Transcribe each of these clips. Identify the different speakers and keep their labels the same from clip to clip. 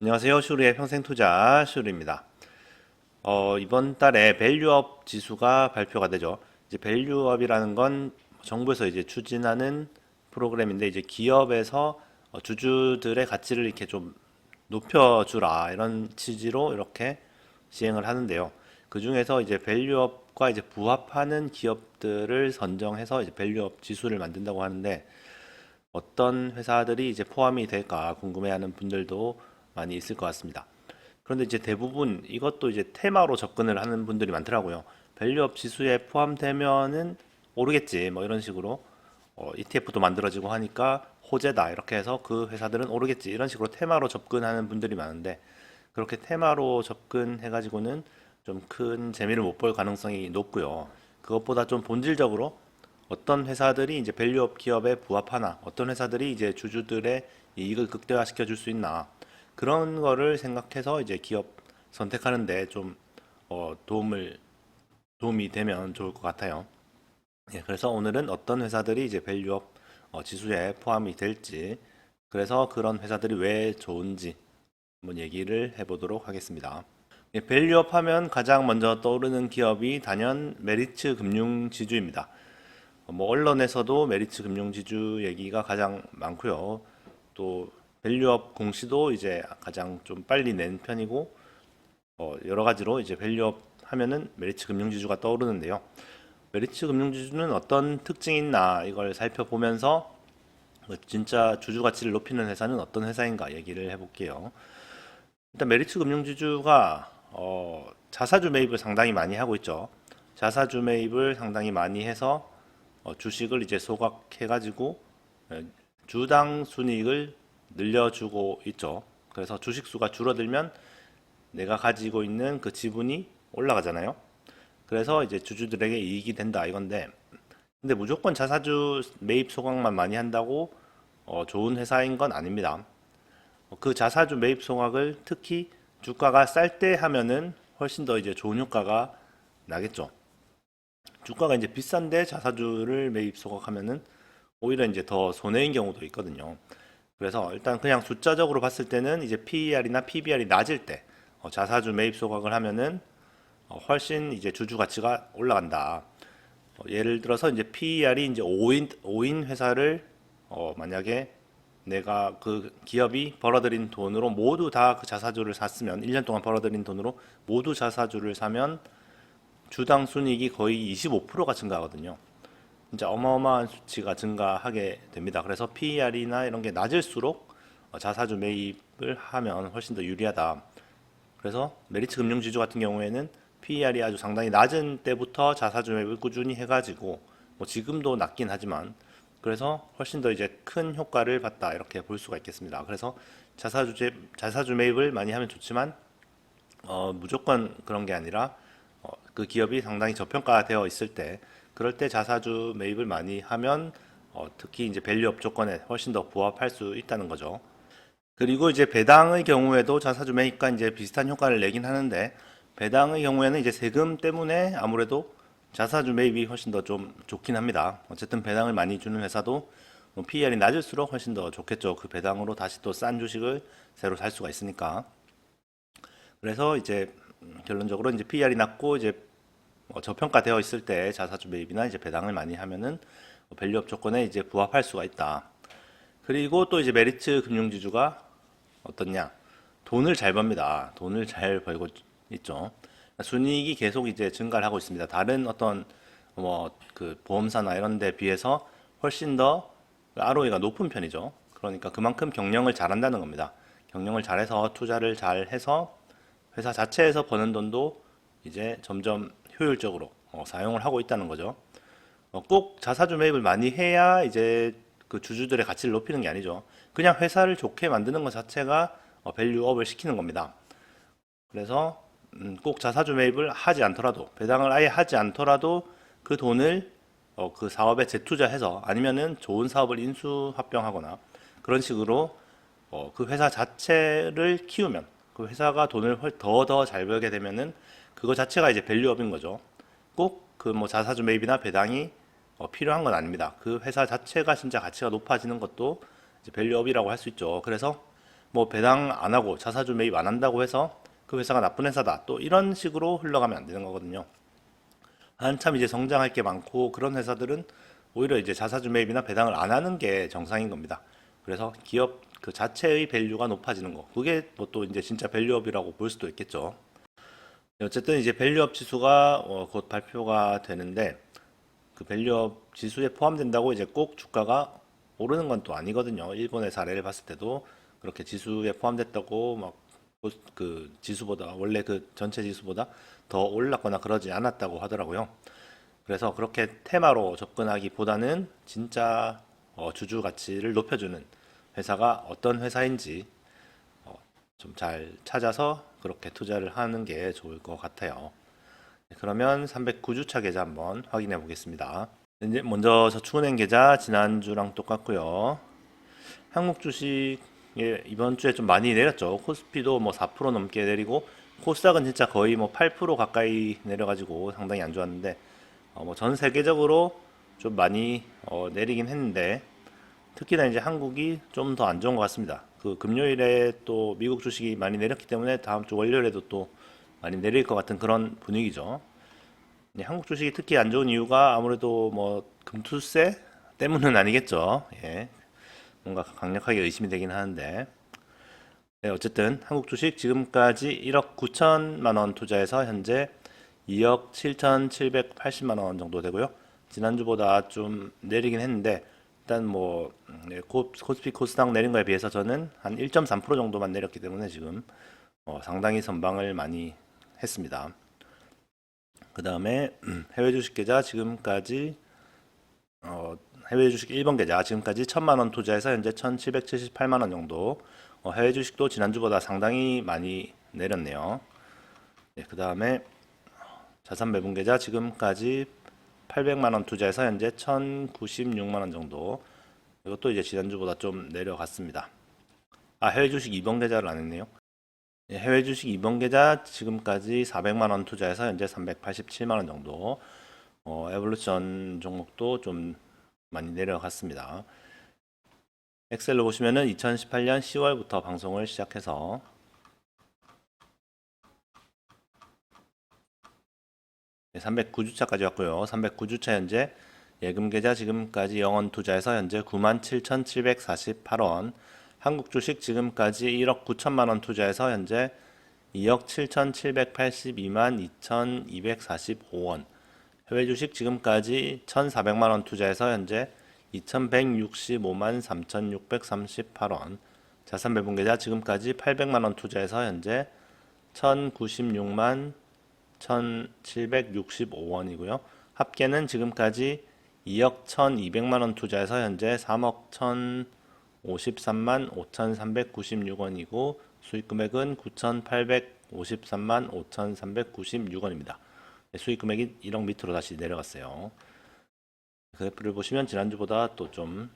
Speaker 1: 안녕하세요. 슈리의 평생투자 슈리입니다. 이번 달에 밸류업 지수가 발표가 되죠. 이제 밸류업이라는 건 정부에서 이제 추진하는 프로그램인데 이제 기업에서 주주들의 가치를 이렇게 좀 높여주라 이런 취지로 이렇게 시행을 하는데요. 그 중에서 이제 밸류업과 이제 부합하는 기업들을 선정해서 이제 밸류업 지수를 만든다고 하는데 어떤 회사들이 이제 포함이 될까 궁금해하는 분들도 많이 있을 것 같습니다. 그런데 이제 대부분 이것도 이제 테마로 접근을 하는 분들이 많더라고요. 밸류업 지수에 포함되면은 오르겠지 뭐 이런 식으로 ETF도 만들어지고 하니까 호재다 이렇게 해서 그 회사들은 오르겠지 이런 식으로 테마로 접근하는 분들이 많은데 그렇게 테마로 접근해 가지고는 좀 큰 재미를 못 볼 가능성이 높고요. 그것보다 좀 본질적으로 어떤 회사들이 이제 밸류업 기업에 부합하나, 어떤 회사들이 이제 주주들의 이익을 극대화시켜 줄 수 있나, 그런 거를 생각해서 이제 기업 선택하는데 좀 도움이 되면 좋을 것 같아요. 예, 그래서 오늘은 어떤 회사들이 이제 밸류업 지수에 포함이 될지, 그래서 그런 회사들이 왜 좋은지 한번 얘기를 해보도록 하겠습니다. 예, 밸류업 하면 가장 먼저 떠오르는 기업이 단연 메리츠 금융지주입니다. 뭐 언론에서도 메리츠 금융지주 얘기가 가장 많고요. 또 밸류업 공시도 이제 가장 좀 빨리 낸 편이고 여러 가지로 이제 밸류업 하면은 메리츠 금융지주가 떠오르는데요. 메리츠 금융지주는 어떤 특징이 있나 이걸 살펴보면서 진짜 주주 가치를 높이는 회사는 어떤 회사인가 얘기를 해볼게요. 일단 메리츠 금융지주가 자사주 매입을 상당히 많이 하고 있죠. 자사주 매입을 상당히 많이 해서 주식을 이제 소각해가지고 어, 주당 순이익을 늘려주고 있죠. 그래서 주식 수가 줄어들면 내가 가지고 있는 그 지분이 올라가잖아요. 그래서 이제 주주들에게 이익이 된다 이건데, 근데 무조건 자사주 매입 소각만 많이 한다고 좋은 회사인 건 아닙니다. 그 자사주 매입 소각을 특히 주가가 쌀 때 하면은 훨씬 더 이제 좋은 효과가 나겠죠. 주가가 이제 비싼데 자사주를 매입 소각하면은 오히려 이제 더 손해인 경우도 있거든요. 그래서 일단 그냥 숫자적으로 봤을 때는 이제 PER이나 PBR이 낮을 때 자사주 매입 소각을 하면은 훨씬 이제 주주 가치가 올라간다. 예를 들어서 이제 PER이 이제 5인 회사를 만약에 내가 그 기업이 벌어들인 돈으로 모두 다 그 자사주를 샀으면 1년 동안 벌어들인 돈으로 모두 자사주를 사면 주당 순이익이 거의 25%가 증가하거든요. 진짜 어마어마한 수치가 증가하게 됩니다. 그래서 PER이나 이런 게 낮을수록 자사주 매입을 하면 훨씬 더 유리하다. 그래서 메리츠 금융지주 같은 경우에는 PER이 아주 상당히 낮은 때부터 자사주 매입을 꾸준히 해가지고 뭐 지금도 낮긴 하지만 그래서 훨씬 더 이제 큰 효과를 봤다 이렇게 볼 수가 있겠습니다. 그래서 자사주 매입을 많이 하면 좋지만 무조건 그런 게 아니라 그 기업이 상당히 저평가되어 있을 때 그럴 때 자사주 매입을 많이 하면 특히 이제 밸류업 조건에 훨씬 더 부합할 수 있다는 거죠. 그리고 이제 배당의 경우에도 자사주 매입과 이제 비슷한 효과를 내긴 하는데 배당의 경우에는 이제 세금 때문에 아무래도 자사주 매입이 훨씬 더 좀 좋긴 합니다. 어쨌든 배당을 많이 주는 회사도 PER이 낮을수록 훨씬 더 좋겠죠. 그 배당으로 다시 또 싼 주식을 새로 살 수가 있으니까. 그래서 이제 결론적으로 이제 PER이 낮고 이제 저평가되어 있을 때 자사주 매입이나 이제 배당을 많이 하면은 밸류업 조건에 이제 부합할 수가 있다. 그리고 또 이제 메리츠 금융지주가 어떻냐? 돈을 잘 법니다. 돈을 잘 벌고 있죠. 순이익이 계속 이제 증가를 하고 있습니다. 다른 어떤 뭐 그 보험사나 이런 데 비해서 훨씬 더 ROE가 높은 편이죠. 그러니까 그만큼 경영을 잘한다는 겁니다. 경영을 잘해서 투자를 잘해서 회사 자체에서 버는 돈도 이제 점점 효율적으로 사용을 하고 있다는 거죠. 꼭 자사주 매입을 많이 해야 이제 그 주주들의 가치를 높이는 게 아니죠. 그냥 회사를 좋게 만드는 것 자체가 밸류업을 시키는 겁니다. 그래서 꼭 자사주 매입을 하지 않더라도 배당을 아예 하지 않더라도 그 돈을 그 사업에 재투자해서 아니면은 좋은 사업을 인수합병하거나 그런 식으로 그 회사 자체를 키우면 그 회사가 돈을 더 잘 벌게 되면은 그거 자체가 이제 밸류업인 거죠. 꼭 그 뭐 자사주 매입이나 배당이 필요한 건 아닙니다. 그 회사 자체가 진짜 가치가 높아지는 것도 이제 밸류업이라고 할 수 있죠. 그래서 뭐 배당 안 하고 자사주 매입 안 한다고 해서 그 회사가 나쁜 회사다. 또 이런 식으로 흘러가면 안 되는 거거든요. 한참 이제 성장할 게 많고 그런 회사들은 오히려 이제 자사주 매입이나 배당을 안 하는 게 정상인 겁니다. 그래서 기업 그 자체의 밸류가 높아지는 거. 그게 뭐 또 이제 진짜 밸류업이라고 볼 수도 있겠죠. 어쨌든 이제 밸류업 지수가 곧 발표가 되는데 그 밸류업 지수에 포함된다고 이제 꼭 주가가 오르는 건 또 아니거든요. 일본의 사례를 봤을 때도 그렇게 지수에 포함됐다고 막 그 지수보다 원래 그 전체 지수보다 더 올랐거나 그러지 않았다고 하더라고요. 그래서 그렇게 테마로 접근하기보다는 진짜 주주 가치를 높여주는 회사가 어떤 회사인지 좀 잘 찾아서 그렇게 투자를 하는 게 좋을 것 같아요. 그러면 309주차 계좌 한번 확인해 보겠습니다. 이제 먼저 저축은행 계좌 지난주랑 똑같고요. 한국 주식 이번 주에 좀 많이 내렸죠. 코스피도 뭐 4% 넘게 내리고 코스닥은 진짜 거의 뭐 8% 가까이 내려가지고 상당히 안 좋았는데 뭐 전 세계적으로 좀 많이 내리긴 했는데 특히나 이제 한국이 좀 더 안 좋은 것 같습니다. 그 금요일에 또 미국 주식이 많이 내렸기 때문에 다음 주 월요일에도 또 많이 내릴 것 같은 그런 분위기죠. 한국 주식이 특히 안 좋은 이유가 아무래도 뭐 금투세 때문은 아니겠죠. 예. 뭔가 강력하게 의심이 되긴 하는데 네, 어쨌든 한국 주식 지금까지 1억 9천만 원 투자해서 현재 2억 7,780만 원 정도 되고요. 지난주보다 좀 내리긴 했는데 일단 뭐 네, 코스피 코스닥 내린 거에 비해서 저는 한 1.3% 정도만 내렸기 때문에 지금 상당히 선방을 많이 했습니다. 그 다음에 해외 주식 계좌 지금까지 해외 주식 1번 계좌 지금까지 1,000만 원 투자해서 현재 1,778만 원 정도. 해외 주식도 지난주보다 상당히 많이 내렸네요. 네, 그 다음에 자산 배분 계좌 지금까지 800만 원 투자해서 현재 1,096만 원 정도. 이것도 이제 지난주보다 좀 내려갔습니다. 해외 주식 2번 계좌를 안 했네요. 네, 해외 주식 2번 계좌 지금까지 400만 원 투자해서 현재 387만 원 정도. 에볼루션 종목도 좀 많이 내려갔습니다. 엑셀로 보시면은 2018년 10월부터 방송을 시작해서 309주차까지 왔고요. 309주차 현재 예금 계좌 지금까지 영원 투자해서 현재 97,748원. 한국 주식 지금까지 1억 9천만 원 투자해서 현재 2억 7,782만 2,245원. 해외 주식 지금까지 1,400만 원 투자해서 현재 2,165만 3,638원. 자산 배분 계좌 지금까지 800만 원 투자해서 현재 1,096만 1,765원이고요. 합계는 지금까지 2억 1,200만 원 투자해서 현재 3억 1,053만 5,396원이고 수익 금액은 9,853만 5,396원입니다. 수익 금액이 1억 밑으로 다시 내려갔어요. 그래프를 보시면 지난주보다 또 좀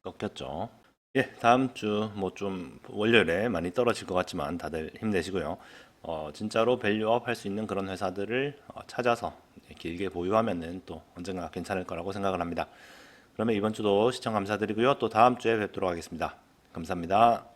Speaker 1: 꺾였죠. 예, 다음 주 뭐 좀 월요일에 많이 떨어질 것 같지만 다들 힘내시고요. 진짜로 밸류업 할 수 있는 그런 회사들을 찾아서 길게 보유하면은 또 언젠가 괜찮을 거라고 생각을 합니다. 그러면 이번 주도 시청 감사드리고요. 또 다음 주에 뵙도록 하겠습니다. 감사합니다.